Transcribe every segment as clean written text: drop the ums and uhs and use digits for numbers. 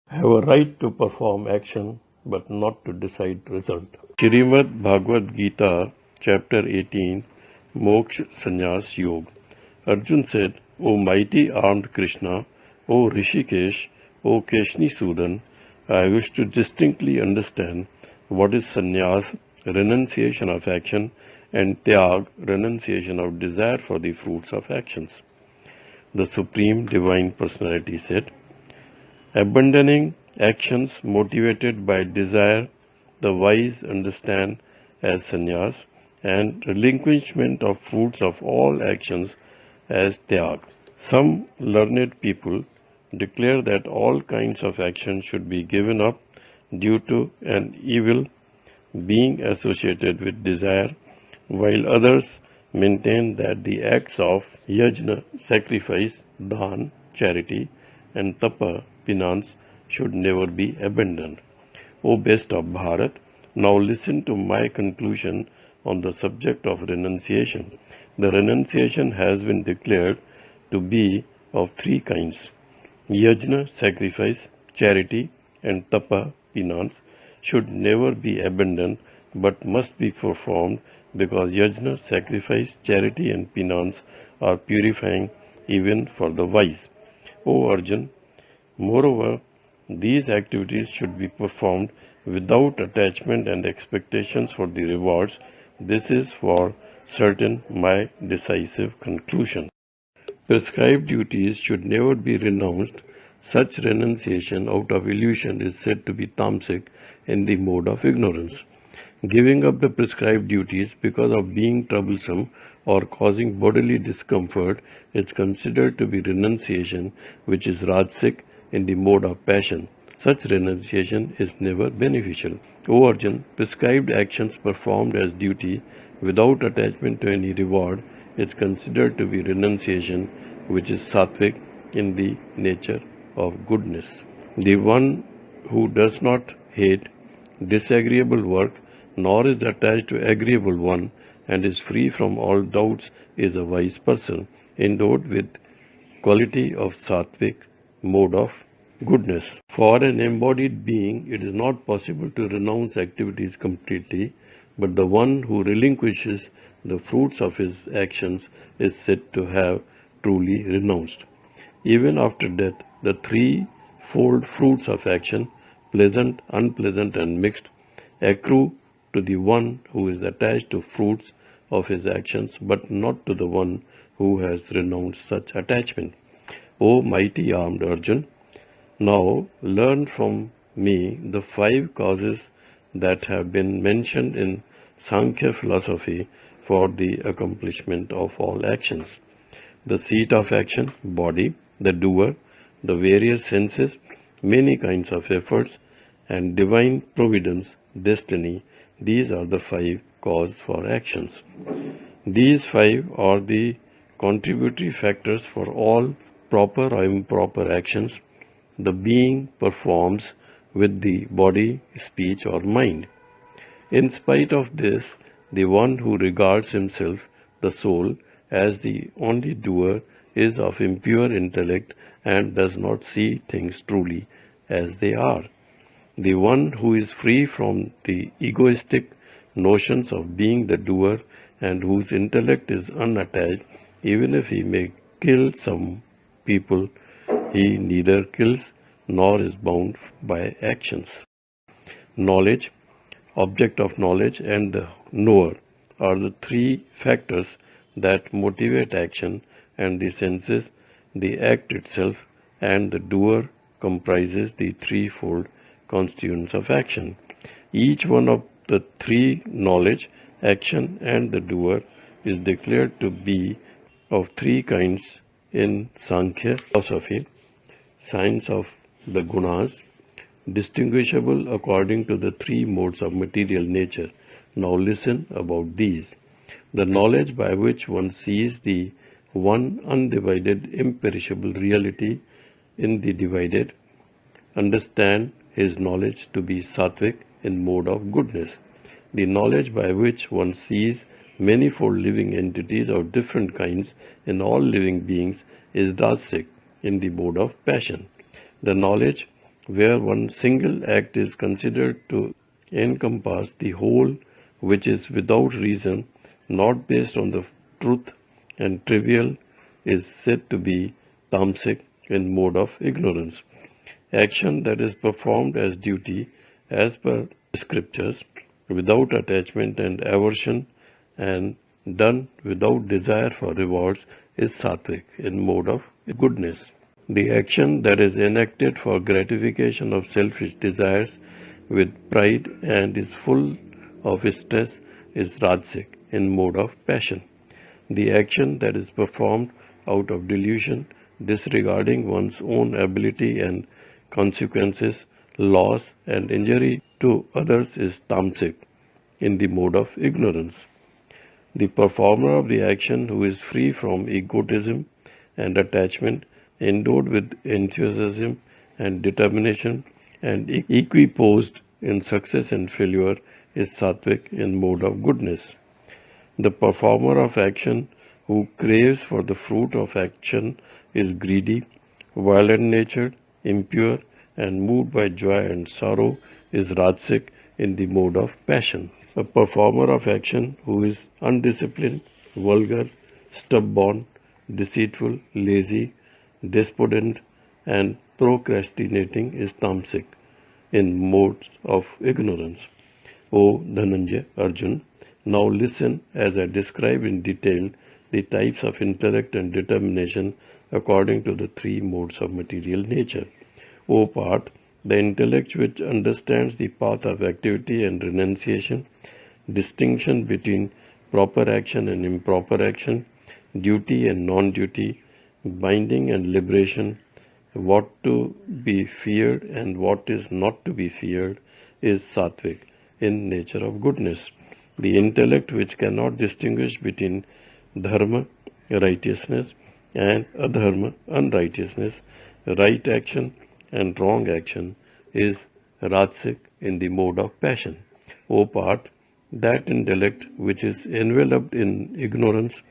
have a right to perform action but not to decide result. Shrimad Bhagwad Geeta, chapter 18, Moksha Sannyas Yoga. Arjun said, O mighty armed Krishna, O Rishikesh, O Keshni Sudan, I wish to distinctly understand what is sannyas, renunciation of action, and tyag, renunciation of desire for the fruits of actions. The Supreme Divine Personality said, abandoning actions motivated by desire, the wise understand as sannyas, and relinquishment of fruits of all actions as tyag. Some learned people declare that all kinds of action should be given up due to an evil being associated with desire, while others maintain that the acts of yajna, sacrifice, dhan, charity, and tapa, penance, should never be abandoned. O best of Bharat, now listen to my conclusion on the subject of renunciation. The renunciation has been declared to be of three kinds. Yajna, sacrifice, charity, and tapa, penance, should never be abandoned but must be performed because yajna, sacrifice, charity, and penance are purifying even for the wise. O Arjun, moreover, these activities should be performed without attachment and expectations for the rewards. This is for certain my decisive conclusion. Prescribed duties should never be renounced. Such renunciation out of illusion is said to be tamasic in the mode of ignorance. Giving up the prescribed duties because of being troublesome or causing bodily discomfort is considered to be renunciation, which is rajasic in the mode of passion. Such renunciation is never beneficial. O Arjun, prescribed actions performed as duty without attachment to any reward is considered to be renunciation, which is sattvic in the nature of goodness. The one who does not hate disagreeable work nor is attached to agreeable one and is free from all doubts is a wise person, endowed with quality of sattvic mode of goodness. For an embodied being, it is not possible to renounce activities completely, but the one who relinquishes the fruits of his actions is said to have truly renounced. Even after death, the threefold fruits of action, pleasant, unpleasant, and mixed, accrue to the one who is attached to fruits of his actions, but not to the one who has renounced such attachment. O mighty armed Arjun, now learn from me the 5 causes that have been mentioned in Sankhya philosophy for the accomplishment of all actions. The seat of action, body, the doer, the various senses, many kinds of efforts, and divine providence, destiny. These are the 5 causes for actions. These 5 are the contributory factors for all proper or improper actions the being performs with the body, speech, or mind. In spite of this, the one who regards himself, the soul, as the only doer is of impure intellect and does not see things truly as they are. The one who is free from the egoistic notions of being the doer and whose intellect is unattached, even if he may kill some people, he neither kills nor is bound by actions. Knowledge, object of knowledge, and the knower are the 3 factors that motivate action, and the senses, the act itself, and the doer comprises the threefold constituents of action. Each one of the 3, knowledge, action, and the doer, is declared to be of 3 kinds in Sankhya philosophy, science of the gunas, distinguishable according to the 3 modes of material nature. Now listen about these. The knowledge by which one sees the one undivided imperishable reality in the divided, understand his knowledge to be sattvic in mode of goodness. The knowledge by which one sees manifold living entities of different kinds in all living beings is rajasic in the mode of passion. The knowledge where one single act is considered to encompass the whole, which is without reason, not based on the truth, and trivial, is said to be tamasic in mode of ignorance. Action that is performed as duty as per scriptures, without attachment and aversion, and done without desire for rewards, is sattvic in mode of goodness. The action that is enacted for gratification of selfish desires with pride and is full of stress is rajasic in mode of passion. The action that is performed out of delusion, disregarding one's own ability and consequences, loss and injury to others is tamasic in the mode of ignorance. The performer of the action who is free from egotism and attachment, endowed with enthusiasm and determination, and equiposed in success and failure, is sattvic in mode of goodness. The performer of action who craves for the fruit of action is greedy, violent-natured, impure, and moved by joy and sorrow, is rajasic in the mode of passion. A performer of action who is undisciplined, vulgar, stubborn, deceitful, lazy, despondent, and procrastinating is tamasic in modes of ignorance. O Dhananjay Arjun, now listen as I describe in detail the types of intellect and determination according to the three modes of material nature. O part, the intellect which understands the path of activity and renunciation, distinction between proper action and improper action, duty and non-duty, binding and liberation, what to be feared and what is not to be feared, is sattvic in nature of goodness. The intellect which cannot distinguish between dharma, righteousness, and adharma, unrighteousness, right action and wrong action, is rajasic in the mode of passion. O part, that intellect which is enveloped in ignorance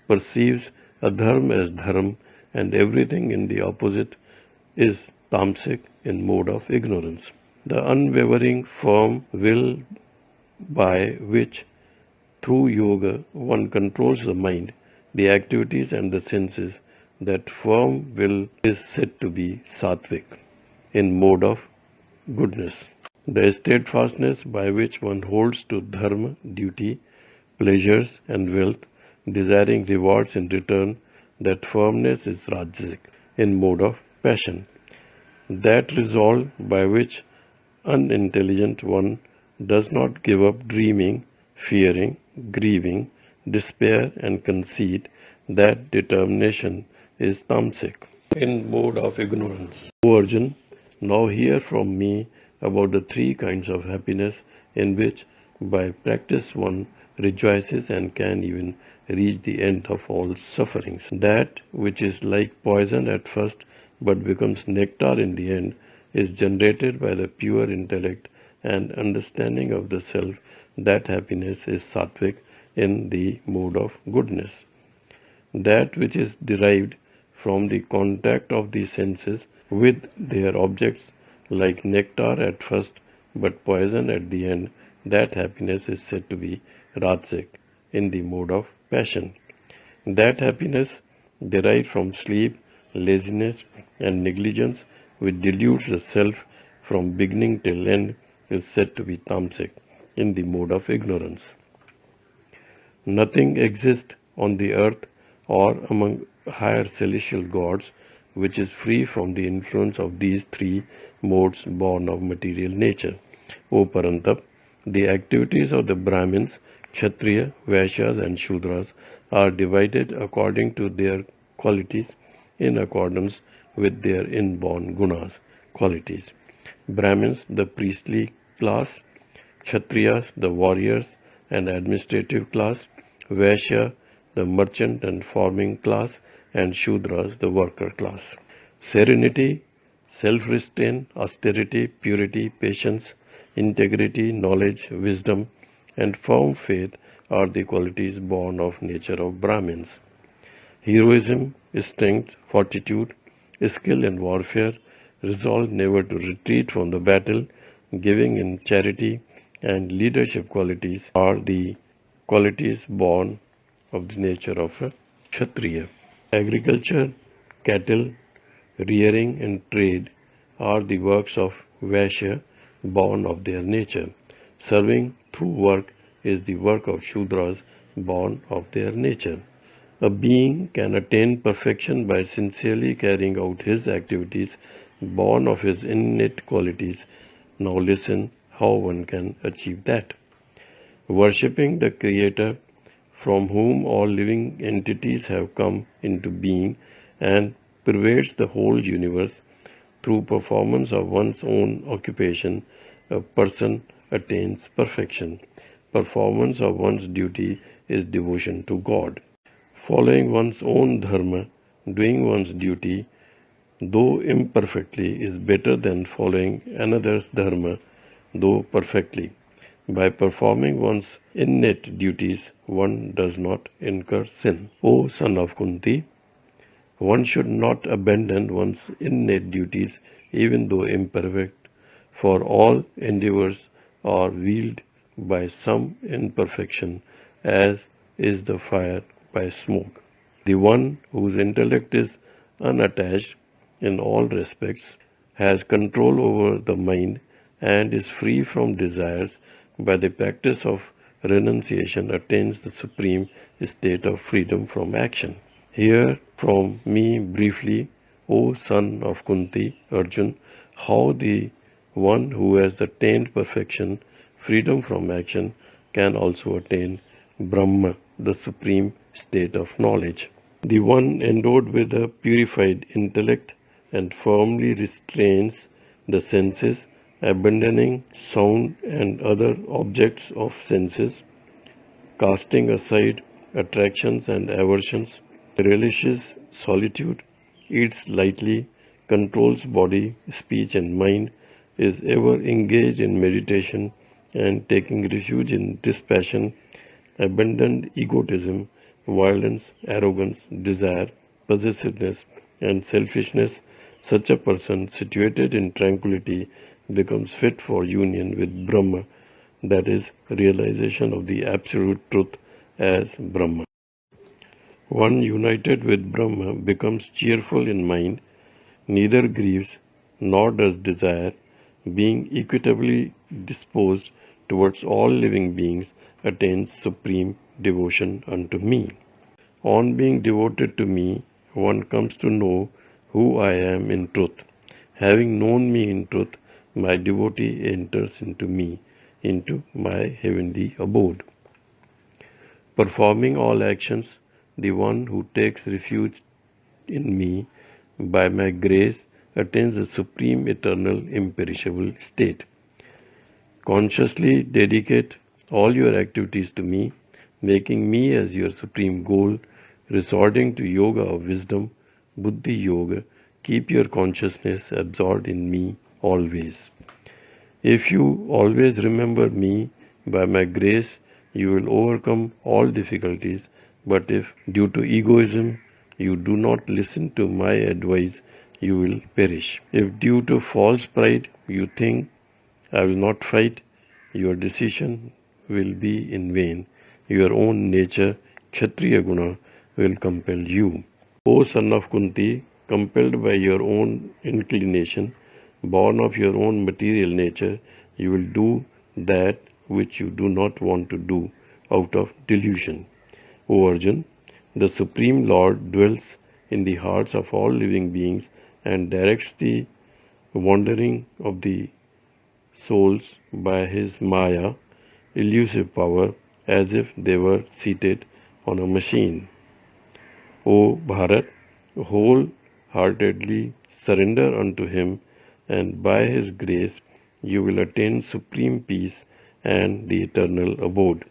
perceives adharma as dharma and everything in the opposite is tamasic in mode of ignorance. The unwavering firm will by which through yoga one controls the mind, the activities and the senses, that firm will is said to be sattvic in mode of goodness. The steadfastness by which one holds to dharma, duty, pleasures and wealth, desiring rewards in return, that firmness is rajasic in mode of passion. That resolve by which unintelligent one does not give up dreaming, fearing, grieving, despair and conceit, that determination is tamasic in mode of ignorance. O Arjun, now hear from me about the three kinds of happiness in which by practice one rejoices and can even reach the end of all sufferings. That which is like poison at first but becomes nectar in the end is generated by the pure intellect and understanding of the self. That happiness is sattvic in the mode of goodness. That which is derived from the contact of the senses with their objects, like nectar at first but poison at the end, that happiness is said to be rajasic in the mode of passion. That happiness derived from sleep, laziness and negligence which deludes the self from beginning till end is said to be tamasic in the mode of ignorance. Nothing exists on the earth or among higher celestial gods which is free from the influence of these three modes born of material nature. O Parantap, the activities of the Brahmins, Kshatriya, Vaishyas and Shudras are divided according to their qualities in accordance with their inborn gunas, qualities. Brahmins, the priestly class, Kshatriyas, the warriors and administrative class, Vaishya, the merchant and farming class, and Shudras, the worker class. Serenity, self-restraint, austerity, purity, patience, integrity, knowledge, wisdom, and firm faith are the qualities born of nature of Brahmins. Heroism, strength, fortitude, skill in warfare, resolve never to retreat from the battle, giving in charity, and leadership qualities are the qualities born of the nature of a Kshatriya. Agriculture, cattle, rearing, and trade are the works of Vaishya, born of their nature. Serving through work is the work of Shudras, born of their nature. A being can attain perfection by sincerely carrying out his activities born of his innate qualities. Now listen how one can achieve that. Worshipping the Creator from whom all living entities have come into being and pervades the whole universe, through performance of one's own occupation, a person attains perfection. Performance of one's duty is devotion to God. Following one's own dharma, doing one's duty, though imperfectly, is better than following another's dharma, though perfectly. By performing one's innate duties, one does not incur sin. O son of Kunti, one should not abandon one's innate duties, even though imperfect, for all endeavors are veiled by some imperfection, as is the fire by smoke. The one whose intellect is unattached in all respects, has control over the mind, and is free from desires, by the practice of renunciation attains the supreme state of freedom from action. Hear from me briefly, O son of Kunti, Arjun, how the one who has attained perfection, freedom from action, can also attain Brahma, the supreme state of knowledge. The one endowed with a purified intellect and firmly restrains the senses, abandoning sound and other objects of senses, casting aside attractions and aversions, relishes solitude, eats lightly, controls body, speech, and mind, is ever engaged in meditation and taking refuge in dispassion, abandoned egotism, violence, arrogance, desire, possessiveness, and selfishness. Such a person, situated in tranquility, becomes fit for union with Brahma, that is, realization of the absolute truth as Brahma. One united with Brahma becomes cheerful in mind, neither grieves nor does desire, being equitably disposed towards all living beings, attains supreme devotion unto me. On being devoted to me, one comes to know who I am in truth. Having known me in truth, my devotee enters into me, into my heavenly abode. Performing all actions, the one who takes refuge in me by my grace attains the supreme eternal imperishable state. Consciously dedicate all your activities to me, making me as your supreme goal, resorting to yoga of wisdom, buddhi yoga. Keep your consciousness absorbed in me always. If you always remember me by my grace, you will overcome all difficulties. But if, due to egoism, you do not listen to my advice, you will perish. If due to false pride you think, I will not fight, your decision will be in vain. Your own nature, Kshatriya Guna, will compel you. O son of Kunti, compelled by your own inclination, born of your own material nature, you will do that which you do not want to do out of delusion. O Arjun, the Supreme Lord dwells in the hearts of all living beings and directs the wandering of the souls by his Maya, elusive power, as if they were seated on a machine. O Bharat, wholeheartedly surrender unto him, and by his grace you will attain supreme peace and the eternal abode.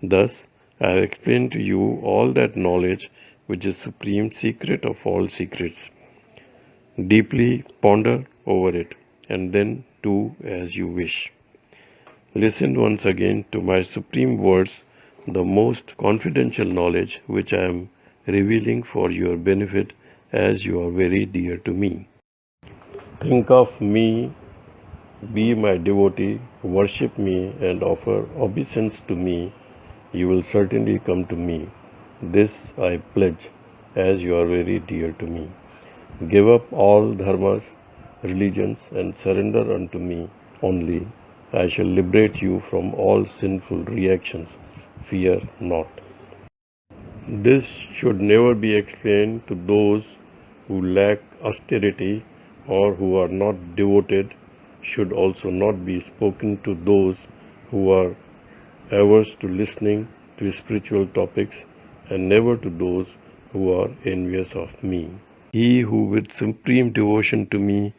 Thus, I have explained to you all that knowledge which is supreme secret of all secrets. Deeply ponder over it, and then do as you wish. Listen once again to my supreme words, the most confidential knowledge which I am revealing for your benefit, as you are very dear to me. Think of me, be my devotee, worship me, and offer obeisance to me. You will certainly come to me. This I pledge, as you are very dear to me. Give up all dharmas, religions, and surrender unto me only. I shall liberate you from all sinful reactions. Fear not. This should never be explained to those who lack austerity or who are not devoted, should also not be spoken to those who are averse to listening to spiritual topics, and never to those who are envious of me. He who with supreme devotion to me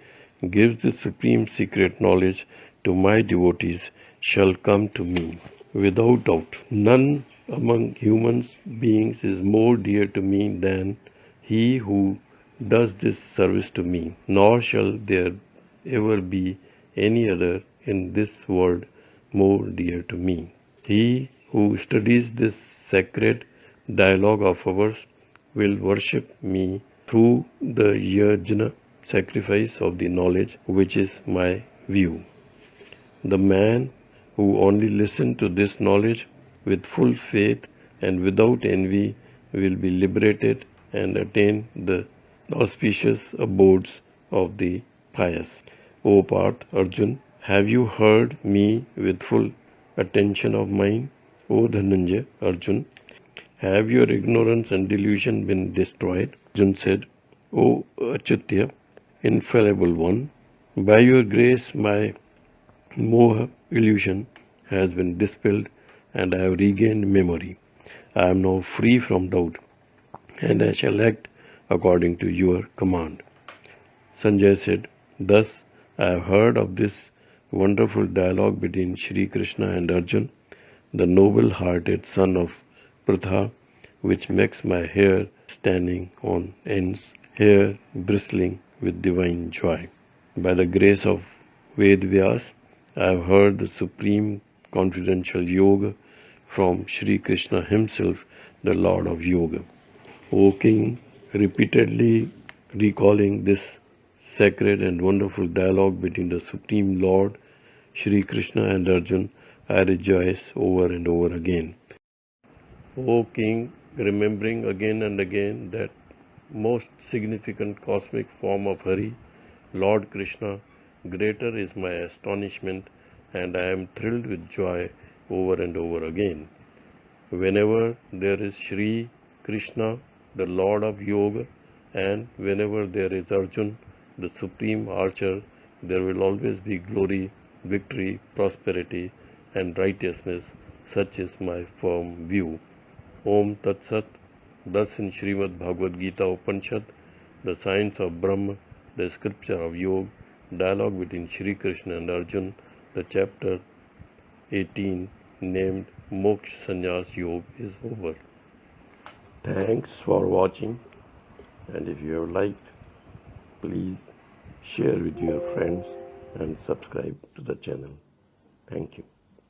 gives the supreme secret knowledge to my devotees shall come to me. Without doubt, none among human beings is more dear to me than he who does this service to me, nor shall there ever be any other in this world more dear to me. He who studies this sacred dialogue of ours will worship me through the yajna, sacrifice of the knowledge, which is my view. The man who only listens to this knowledge with full faith and without envy will be liberated and attain the auspicious abodes of the pious. O Parth Arjun, have you heard me with full attention of mine? O Dhananjay Arjun, have your ignorance and delusion been destroyed? Arjun said, O Achyutya, infallible one, by your grace my Moha illusion has been dispelled and I have regained memory. I am now free from doubt and I shall act according to your command. Sanjay said, thus I have heard of this wonderful dialogue between Sri Krishna and Arjun, the noble-hearted son of Pritha, which makes my hair standing on ends, hair bristling with divine joy. By the grace of Ved Vyas, I have heard the supreme confidential yoga from Sri Krishna himself, the Lord of Yoga. O King, repeatedly recalling this sacred and wonderful dialogue between the Supreme Lord, Sri Krishna and Arjun, I rejoice over and over again. O King, remembering again and again that most significant cosmic form of Hari, Lord Krishna, greater is my astonishment and I am thrilled with joy over and over again. Whenever there is Sri Krishna, the Lord of Yoga, and whenever there is Arjun, the supreme archer, there will always be glory, victory, prosperity, and righteousness. Such is my firm view. Om Tat Sat. Thus in Shrimad Bhagwad Gita Upanishad, the science of Brahma, the scripture of Yoga, dialogue between Sri Krishna and Arjun, the chapter 18 named Moksha Sannyas Yoga is over. Thanks for watching, and if you have liked, please share with your friends and subscribe to the channel. Thank you.